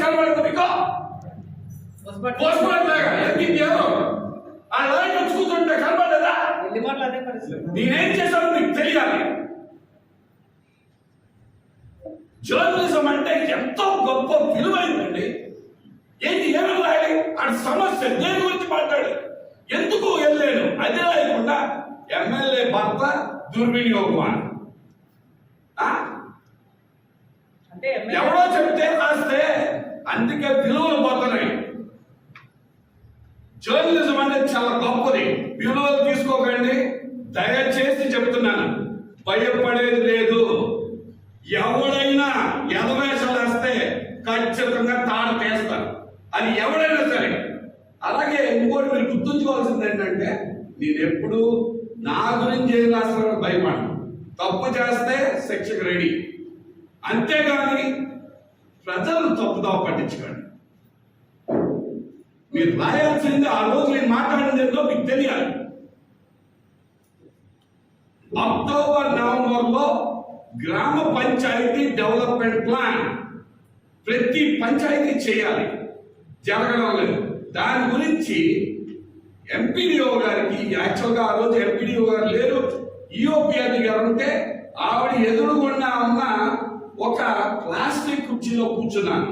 కనబడుతుంది మీకు పోస్ట్మార్టంలాగా ఏదో ఆ లైన్ వచ్చుకుంటుంటే కనబడదా? నేనేం చేశాను మీకు తెలియాలి. జర్నలిజం అంటే ఎంతో గొప్ప విలువైందండి. ఏమి రాయాలి? ఆ సమస్య దేని గురించి మాట్లాడు, ఎందుకు వెళ్ళలేను అది రాయకుండా ఎమ్మెల్యే భర్త దుర్వినియోగమా ఎవడో చెప్తే రాస్తే అందుకే విలువలు పోతున్నాయి. జర్నలిజం అనేది చాలా గొప్పది. విలువలు తీసుకోకండి దయచేసి చెప్తున్నాను. భయపడేది లేదు. ఎవడైనా ఎదవేషాలు వేస్తే ఖచ్చితంగా తాడు తీస్తారు, అది ఎవడైనా సరే. అలాగే ఇంకోటి మీరు గుర్తుంచుకోవాల్సింది ఏంటంటే, నేను ఎప్పుడు నా గురించి ఏం రాస్తానో భయపడను. తప్పు చేస్తే శిక్షకు రెడీ, అంతేగాని ప్రజలను తప్పుదావ పట్టించుకోండి. మీరు రాయాల్సింది ఆ రోజు నేను మాట్లాడింది ఏంటో మీకు తెలియాలి. అక్టోబర్ నవంబర్లో గ్రామ పంచాయతీ డెవలప్మెంట్ ప్లాన్ ప్రతి పంచాయతీ చేయాలి, జరగడం లేదు. దాని గురించి ఎంపీడీఓ గారికి, యాక్చువల్గా ఆ రోజు ఎంపీడీఓ గారు లేరు, ఈఓపీఆర్డీ గారు ఉంటే ఆవిడ ఎదురుగుండా ఉన్న ఒక ప్లాస్టిక్ కుర్చీలో కూర్చున్నాను.